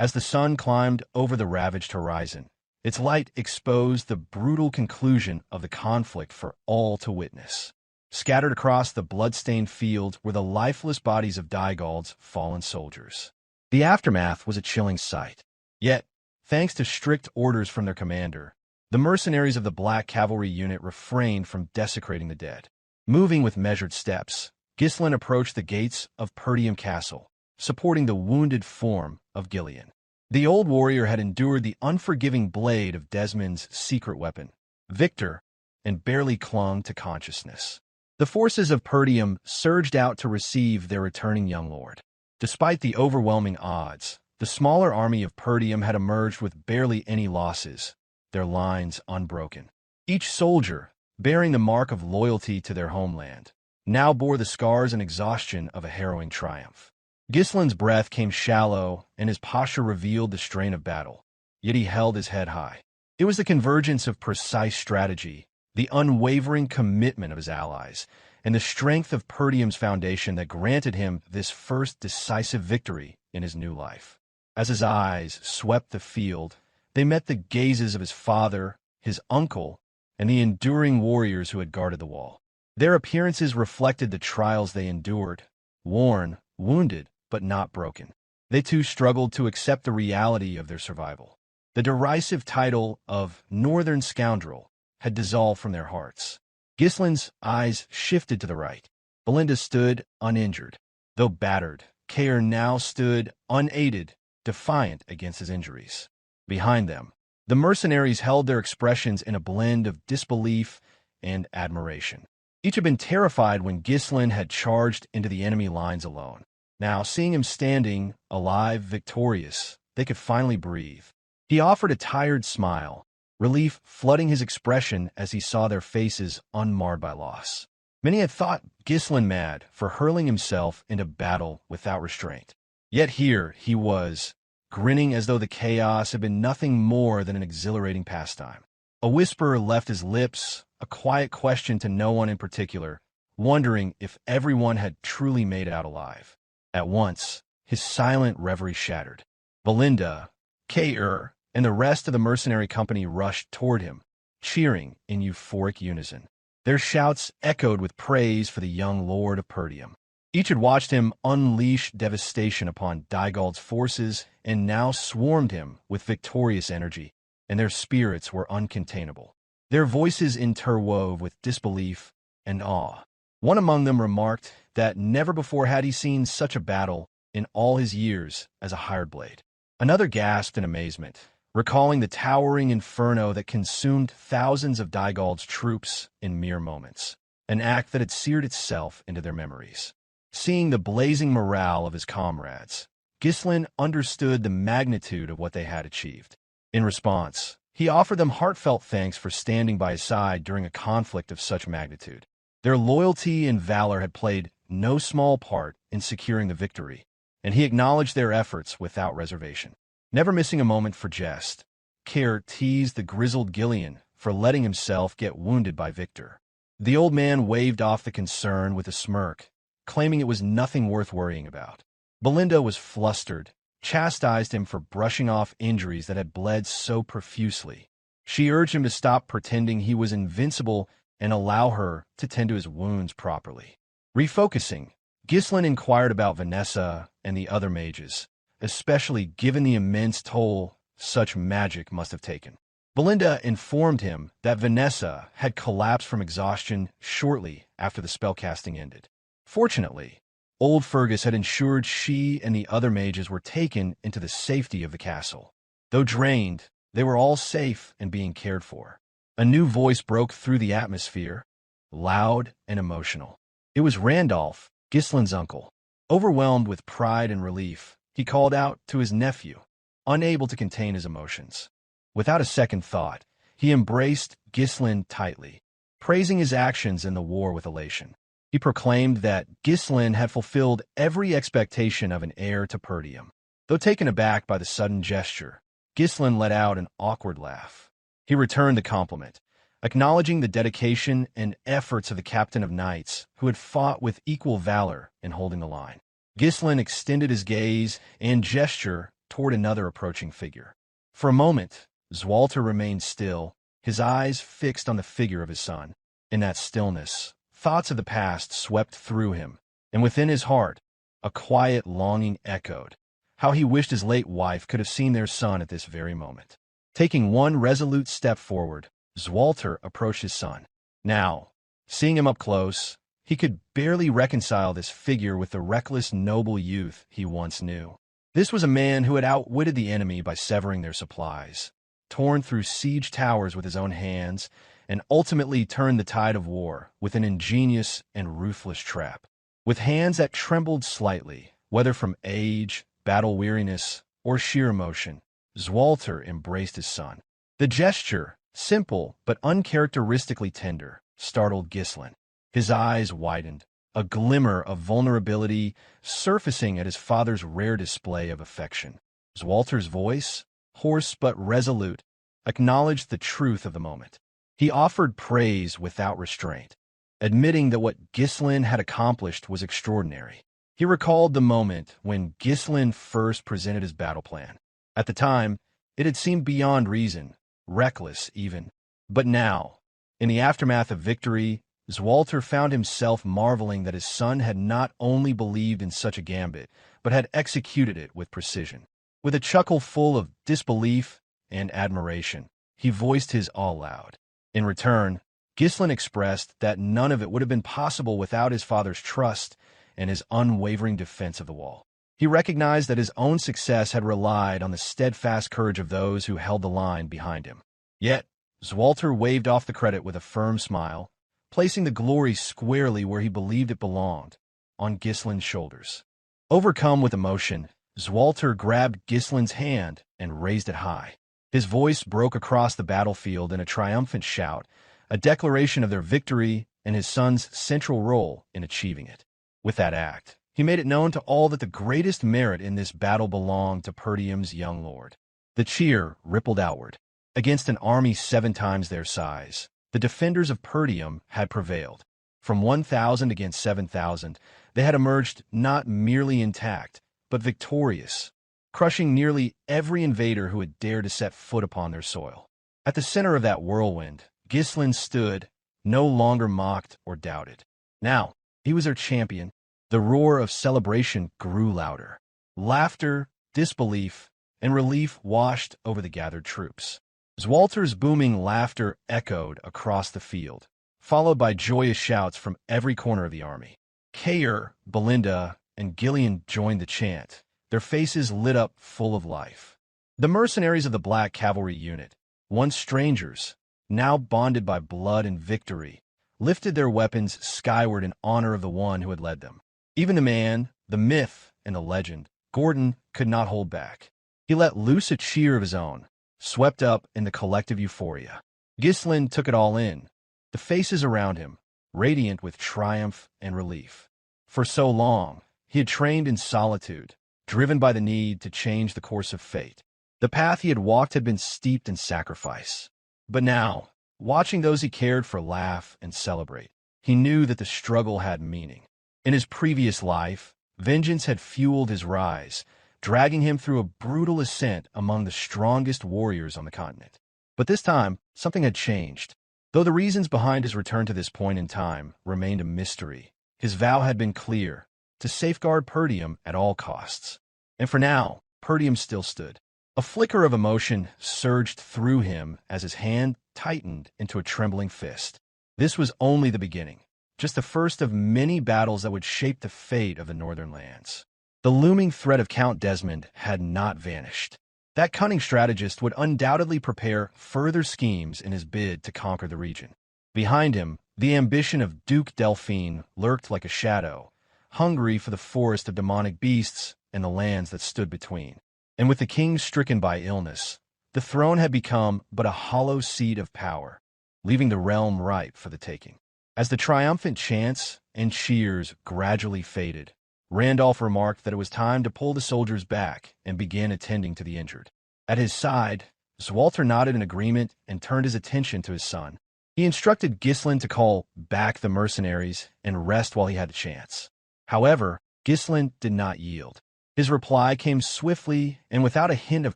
As the sun climbed over the ravaged horizon, its light exposed the brutal conclusion of the conflict for all to witness. Scattered across the blood-stained field were the lifeless bodies of Daigald's fallen soldiers. The aftermath was a chilling sight. Yet, thanks to strict orders from their commander, the mercenaries of the Black Cavalry unit refrained from desecrating the dead. Moving with measured steps, Ghislain approached the gates of Pertium Castle, supporting the wounded form of Gillian. The old warrior had endured the unforgiving blade of Desmond's secret weapon, Victor, and barely clung to consciousness. The forces of Pertium surged out to receive their returning young lord. Despite the overwhelming odds, the smaller army of Pertium had emerged with barely any losses, their lines unbroken. Each soldier, bearing the mark of loyalty to their homeland, now bore the scars and exhaustion of a harrowing triumph. Ghislain's breath came shallow, and his posture revealed the strain of battle, yet he held his head high. It was the convergence of precise strategy, the unwavering commitment of his allies, and the strength of Pertium's foundation that granted him this first decisive victory in his new life. As his eyes swept the field, they met the gazes of his father, his uncle, and the enduring warriors who had guarded the wall. Their appearances reflected the trials they endured, worn, wounded, but not broken. They too struggled to accept the reality of their survival. The derisive title of Northern Scoundrel had dissolved from their hearts. Ghislain's eyes shifted to the right. Belinda stood uninjured. Though battered, Kair now stood unaided, defiant against his injuries. Behind them, the mercenaries held their expressions in a blend of disbelief and admiration. Each had been terrified when Ghislain had charged into the enemy lines alone. Now, seeing him standing, alive, victorious, they could finally breathe. He offered a tired smile, relief flooding his expression as he saw their faces unmarred by loss. Many had thought Ghislain mad for hurling himself into battle without restraint. Yet here he was, grinning as though the chaos had been nothing more than an exhilarating pastime. A whisper left his lips, a quiet question to no one in particular, wondering if everyone had truly made it out alive. At once, his silent reverie shattered. Belinda, Kair, and the rest of the mercenary company rushed toward him, cheering in euphoric unison. Their shouts echoed with praise for the young lord of Pertium. Each had watched him unleash devastation upon Daigald's forces and now swarmed him with victorious energy, and their spirits were uncontainable. Their voices interwove with disbelief and awe. One among them remarked that never before had he seen such a battle in all his years as a hired blade. Another gasped in amazement, recalling the towering inferno that consumed thousands of Daigald's troops in mere moments, an act that had seared itself into their memories. Seeing the blazing morale of his comrades, Ghislain understood the magnitude of what they had achieved. In response, he offered them heartfelt thanks for standing by his side during a conflict of such magnitude. Their loyalty and valor had played no small part in securing the victory, and he acknowledged their efforts without reservation. Never missing a moment for jest, Kair teased the grizzled Gillian for letting himself get wounded by Victor. The old man waved off the concern with a smirk, claiming it was nothing worth worrying about. Belinda was flustered, chastised him for brushing off injuries that had bled so profusely. She urged him to stop pretending he was invincible and allow her to tend to his wounds properly. Refocusing, Ghislain inquired about Vanessa and the other mages, especially given the immense toll such magic must have taken. Belinda informed him that Vanessa had collapsed from exhaustion shortly after the spellcasting ended. Fortunately, old Fergus had ensured she and the other mages were taken into the safety of the castle. Though drained, they were all safe and being cared for. A new voice broke through the atmosphere, loud and emotional. It was Randolph, Ghislain's uncle. Overwhelmed with pride and relief, he called out to his nephew, unable to contain his emotions. Without a second thought, he embraced Ghislain tightly, praising his actions in the war with elation. He proclaimed that Ghislain had fulfilled every expectation of an heir to Pertium. Though taken aback by the sudden gesture, Ghislain let out an awkward laugh. He returned the compliment, acknowledging the dedication and efforts of the captain of knights who had fought with equal valor in holding the line. Ghislain extended his gaze and gesture toward another approaching figure. For a moment, Zwalter remained still, his eyes fixed on the figure of his son. In that stillness, thoughts of the past swept through him, and within his heart, a quiet longing echoed. How he wished his late wife could have seen their son at this very moment. Taking one resolute step forward, Zwalter approached his son. Now, seeing him up close, he could barely reconcile this figure with the reckless, noble youth he once knew. This was a man who had outwitted the enemy by severing their supplies, torn through siege towers with his own hands, and ultimately turned the tide of war with an ingenious and ruthless trap. With hands that trembled slightly, whether from age, battle weariness, or sheer emotion, Zwalter embraced his son. The gesture, simple but uncharacteristically tender, startled Ghislain. His eyes widened, a glimmer of vulnerability surfacing at his father's rare display of affection. Zwalter's voice, hoarse but resolute, acknowledged the truth of the moment. He offered praise without restraint, admitting that what Ghislain had accomplished was extraordinary. He recalled the moment when Ghislain first presented his battle plan. At the time, it had seemed beyond reason, reckless even. But now, in the aftermath of victory, Zwalter found himself marveling that his son had not only believed in such a gambit, but had executed it with precision. With a chuckle full of disbelief and admiration, he voiced his all aloud. In return, Ghislain expressed that none of it would have been possible without his father's trust and his unwavering defense of the wall. He recognized that his own success had relied on the steadfast courage of those who held the line behind him. Yet, Zwalter waved off the credit with a firm smile, placing the glory squarely where he believed it belonged, on Ghislain's shoulders. Overcome with emotion, Zwalter grabbed Ghislain's hand and raised it high. His voice broke across the battlefield in a triumphant shout, a declaration of their victory and his son's central role in achieving it. With that act, he made it known to all that the greatest merit in this battle belonged to Perdium's young lord. The cheer rippled outward. Against an army 7 times their size, the defenders of Perdium had prevailed. From 1,000 against 7,000, they had emerged not merely intact, but victorious, crushing nearly every invader who had dared to set foot upon their soil. At the center of that whirlwind, Ghislain stood, no longer mocked or doubted. Now, he was their champion. The roar of celebration grew louder. Laughter, disbelief, and relief washed over the gathered troops. Zwalter's booming laughter echoed across the field, followed by joyous shouts from every corner of the army. Kair, Belinda, and Gillian joined the chant, their faces lit up full of life. The mercenaries of the Black Cavalry Unit, once strangers, now bonded by blood and victory, lifted their weapons skyward in honor of the one who had led them. Even the man, the myth, and the legend, Gordon, could not hold back. He let loose a cheer of his own, swept up in the collective euphoria. Ghislain took it all in, the faces around him, radiant with triumph and relief. For so long, he had trained in solitude, driven by the need to change the course of fate. The path he had walked had been steeped in sacrifice. But now, watching those he cared for laugh and celebrate, he knew that the struggle had meaning. In his previous life, vengeance had fueled his rise, dragging him through a brutal ascent among the strongest warriors on the continent. But this time, something had changed. Though the reasons behind his return to this point in time remained a mystery, his vow had been clear, to safeguard Perdium at all costs. And for now, Perdium still stood. A flicker of emotion surged through him as his hand tightened into a trembling fist. This was only the beginning, just the first of many battles that would shape the fate of the northern lands. The looming threat of Count Desmond had not vanished. That cunning strategist would undoubtedly prepare further schemes in his bid to conquer the region. Behind him, the ambition of Duke Delphine lurked like a shadow, hungry for the forest of demonic beasts and the lands that stood between. And with the king stricken by illness, the throne had become but a hollow seat of power, leaving the realm ripe for the taking. As the triumphant chants and cheers gradually faded, Randolph remarked that it was time to pull the soldiers back and begin attending to the injured. At his side, Zwalter nodded in agreement and turned his attention to his son. He instructed Ghislain to call back the mercenaries and rest while he had the chance. However, Ghislain did not yield. His reply came swiftly and without a hint of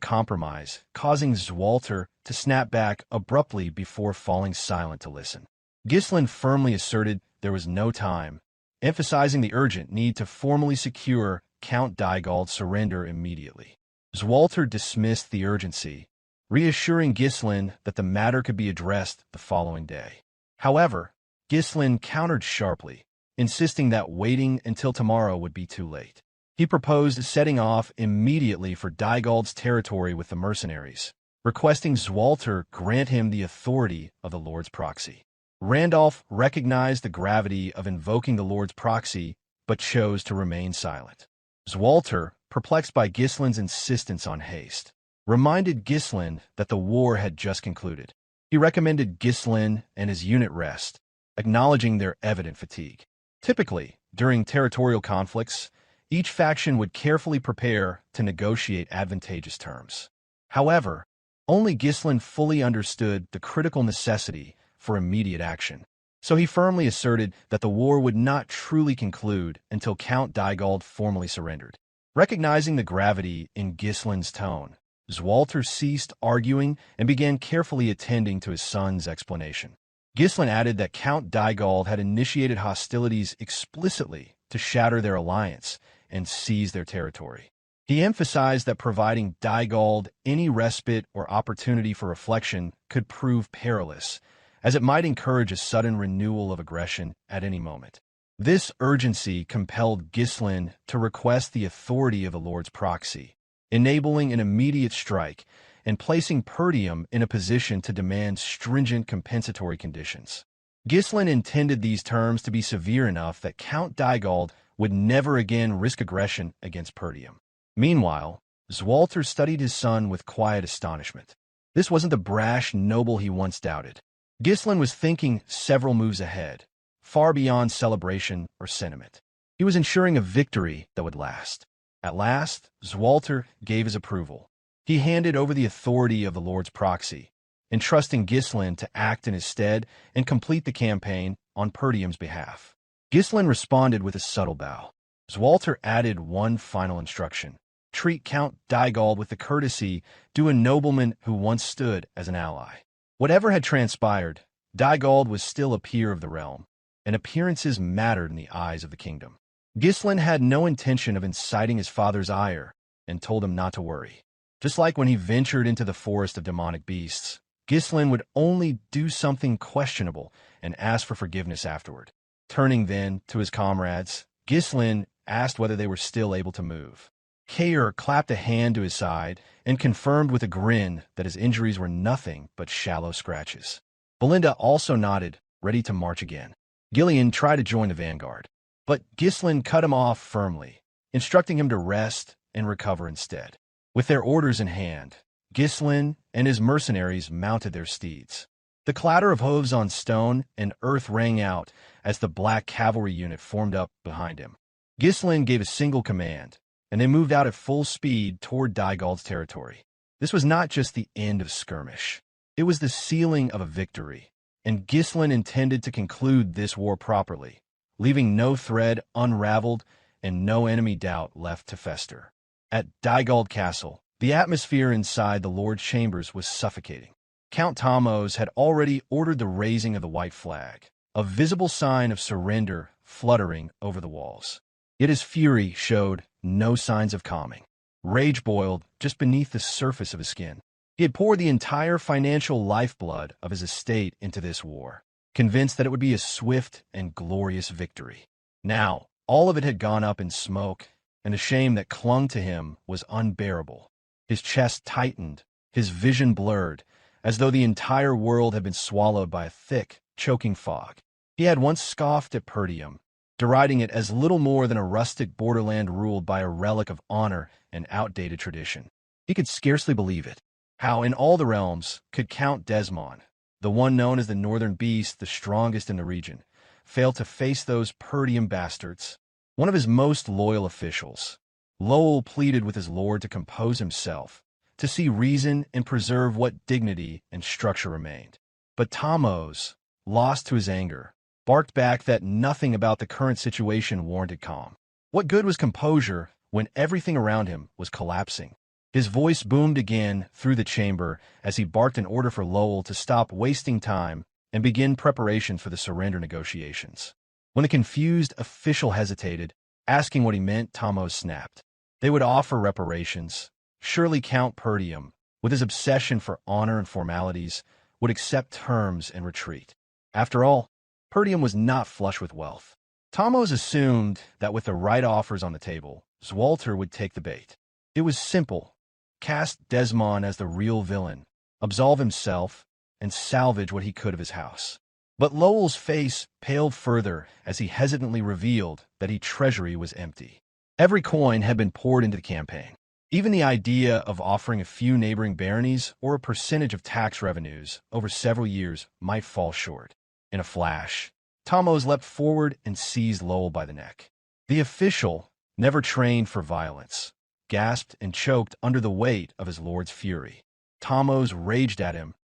compromise, causing Zwalter to snap back abruptly before falling silent to listen. Ghislain firmly asserted there was no time, emphasizing the urgent need to formally secure Count Dygald's surrender immediately. Zwalter dismissed the urgency, reassuring Ghislain that the matter could be addressed the following day. However, Ghislain countered sharply, insisting that waiting until tomorrow would be too late. He proposed setting off immediately for Dygald's territory with the mercenaries, requesting Zwalter grant him the authority of the Lord's proxy. Randolph recognized the gravity of invoking the Lord's proxy, but chose to remain silent. Zwalter, perplexed by Ghislain's insistence on haste, reminded Ghislain that the war had just concluded. He recommended Ghislain and his unit rest, acknowledging their evident fatigue. Typically, during territorial conflicts, each faction would carefully prepare to negotiate advantageous terms. However, only Ghislain fully understood the critical necessity for immediate action, so he firmly asserted that the war would not truly conclude until Count Dygald formally surrendered. Recognizing the gravity in Ghislain's tone, Zwalter ceased arguing and began carefully attending to his son's explanation. Ghislain added that Count Dygald had initiated hostilities explicitly to shatter their alliance and seize their territory. He emphasized that providing Dygald any respite or opportunity for reflection could prove perilous, as it might encourage a sudden renewal of aggression at any moment. This urgency compelled Ghislain to request the authority of the Lord's proxy, enabling an immediate strike and placing Perdium in a position to demand stringent compensatory conditions. Ghislain intended these terms to be severe enough that Count Dygald would never again risk aggression against Perdium. Meanwhile, Zwalter studied his son with quiet astonishment. This wasn't the brash noble he once doubted. Ghislain was thinking several moves ahead, far beyond celebration or sentiment. He was ensuring a victory that would last. At last, Zwalter gave his approval. He handed over the authority of the Lord's proxy, entrusting Ghislain to act in his stead and complete the campaign on Perdium's behalf. Ghislain responded with a subtle bow. Zwalter added one final instruction: treat Count Dygald with the courtesy due a nobleman who once stood as an ally. Whatever had transpired, Dygald was still a peer of the realm, and appearances mattered in the eyes of the kingdom. Ghislain had no intention of inciting his father's ire and told him not to worry. Just like when he ventured into the forest of demonic beasts, Ghislain would only do something questionable and ask for forgiveness afterward. Turning then to his comrades, Ghislain asked whether they were still able to move. Kair clapped a hand to his side and confirmed with a grin that his injuries were nothing but shallow scratches. Belinda also nodded, ready to march again. Gillian tried to join the vanguard, but Ghislain cut him off firmly, instructing him to rest and recover instead. With their orders in hand, Ghislain and his mercenaries mounted their steeds. The clatter of hooves on stone and earth rang out as the black cavalry unit formed up behind him. Ghislain gave a single command, and they moved out at full speed toward Dygald's territory. This was not just the end of skirmish. It was the sealing of a victory, and Ghislain intended to conclude this war properly, leaving no thread unraveled and no enemy doubt left to fester. At Dygald Castle, the atmosphere inside the Lord's chambers was suffocating. Count Thamos had already ordered the raising of the white flag, a visible sign of surrender fluttering over the walls. Yet his fury showed no signs of calming. Rage boiled just beneath the surface of his skin. He had poured the entire financial lifeblood of his estate into this war, convinced that it would be a swift and glorious victory. Now, all of it had gone up in smoke, and the shame that clung to him was unbearable. His chest tightened, his vision blurred, as though the entire world had been swallowed by a thick, choking fog. He had once scoffed at Perdium, deriding it as little more than a rustic borderland ruled by a relic of honor and outdated tradition. He could scarcely believe it. How in all the realms could Count Desmond, the one known as the Northern Beast, the strongest in the region, fail to face those Perdium bastards? One of his most loyal officials, Lowell pleaded with his lord to compose himself, to see reason and preserve what dignity and structure remained. But Thamos, lost to his anger, barked back that nothing about the current situation warranted calm. What good was composure when everything around him was collapsing. His voice boomed again through the chamber as he barked an order for Lowell to stop wasting time and begin preparations for the surrender negotiations. When the confused official hesitated, asking what he meant, Tamos snapped. They would offer reparations. Surely Count Perdium, with his obsession for honor and formalities, would accept terms and retreat. After all, Perdium was not flush with wealth. Tamos assumed that with the right offers on the table, Zwalter would take the bait. It was simple. Cast Desmond as the real villain, absolve himself, and salvage what he could of his house. But Lowell's face paled further as he hesitantly revealed that his treasury was empty. Every coin had been poured into the campaign. Even the idea of offering a few neighboring baronies or a percentage of tax revenues over several years might fall short. In a flash, Tamos leapt forward and seized Lowell by the neck. The official, never trained for violence, gasped and choked under the weight of his lord's fury. Tamos raged at him,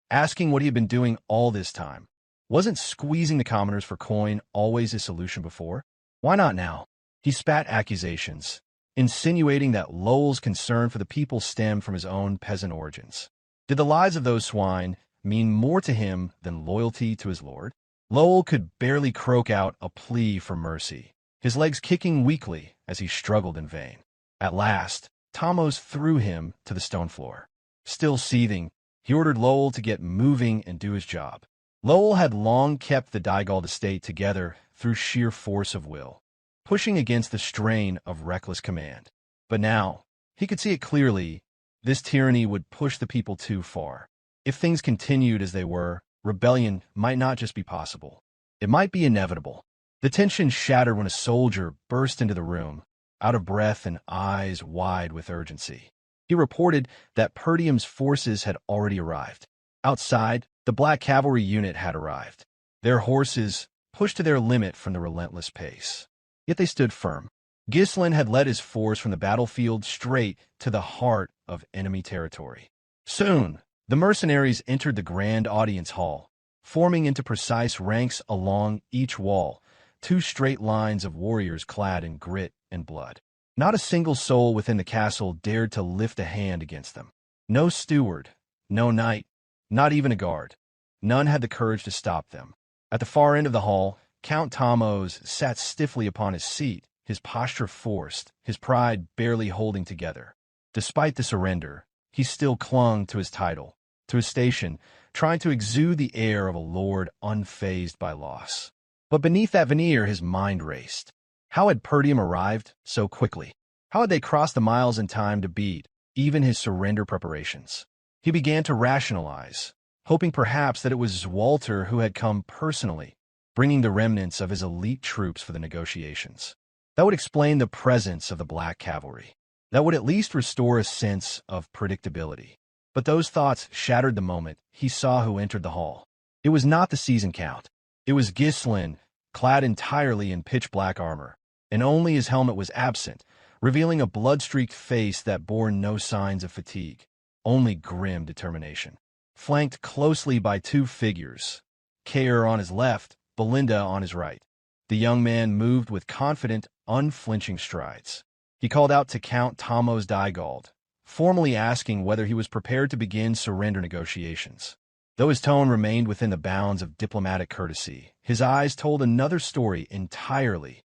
asking what he had been doing all this time. Wasn't squeezing the commoners for coin always his solution before? Why not now? He spat accusations, insinuating that Lowell's concern for the people stemmed from his own peasant origins. Did the lives of those swine mean more to him than loyalty to his lord? Lowell could barely croak out a plea for mercy, his legs kicking weakly as he struggled in vain. At last, Tamos threw him to the stone floor. Still seething, he ordered Lowell to get moving and do his job. Lowell had long kept the Dygald estate together through sheer force of will, pushing against the strain of reckless command. But now, he could see it clearly, this tyranny would push the people too far. If things continued as they were, rebellion might not just be possible. It might be inevitable. The tension shattered when a soldier burst into the room, out of breath and eyes wide with urgency. He reported that Perdium's forces had already arrived. Outside, the Black Cavalry unit had arrived, their horses pushed to their limit from the relentless pace. Yet they stood firm. Ghislain had led his force from the battlefield straight to the heart of enemy territory. Soon, the mercenaries entered the grand audience hall, forming into precise ranks along each wall, two straight lines of warriors clad in grit and blood. Not a single soul within the castle dared to lift a hand against them. No steward, no knight, not even a guard. None had the courage to stop them. At the far end of the hall, Count Tamos sat stiffly upon his seat, his posture forced, his pride barely holding together. Despite the surrender, he still clung to his title, to his station, trying to exude the air of a lord unfazed by loss. But beneath that veneer, his mind raced. How had Perdium arrived so quickly? How had they crossed the miles in time to beat even his surrender preparations? He began to rationalize, hoping perhaps that it was Zwalter who had come personally, bringing the remnants of his elite troops for the negotiations. That would explain the presence of the Black Cavalry. That would at least restore a sense of predictability. But those thoughts shattered the moment he saw who entered the hall. It was not the season count. It was Ghislain, clad entirely in pitch-black armor, and only his helmet was absent, revealing a blood-streaked face that bore no signs of fatigue, only grim determination. Flanked closely by two figures, Kair on his left, Belinda on his right. The young man moved with confident, unflinching strides. He called out to Count Tamos Dygald, formally asking whether he was prepared to begin surrender negotiations. Though his tone remained within the bounds of diplomatic courtesy, his eyes told another story entirely.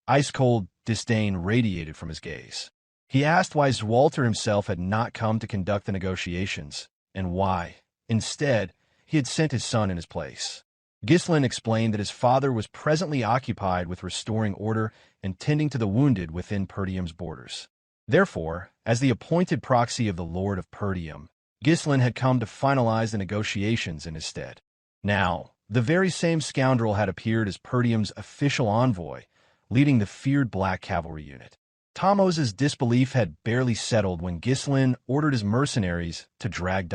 Ice-cold disdain radiated from his gaze. He asked why Zwalter himself had not come to conduct the negotiations, and why, instead, he had sent his son in his place. Ghislain explained that his father was presently occupied with restoring order and tending to the wounded within Perdium's borders. Therefore, as the appointed proxy of the Lord of Perdium, Ghislain had come to finalize the negotiations in his stead. Now, the very same scoundrel had appeared as Perdium's official envoy, leading the feared Black Cavalry unit. Tamos's disbelief had barely settled when Ghislain ordered his mercenaries to drag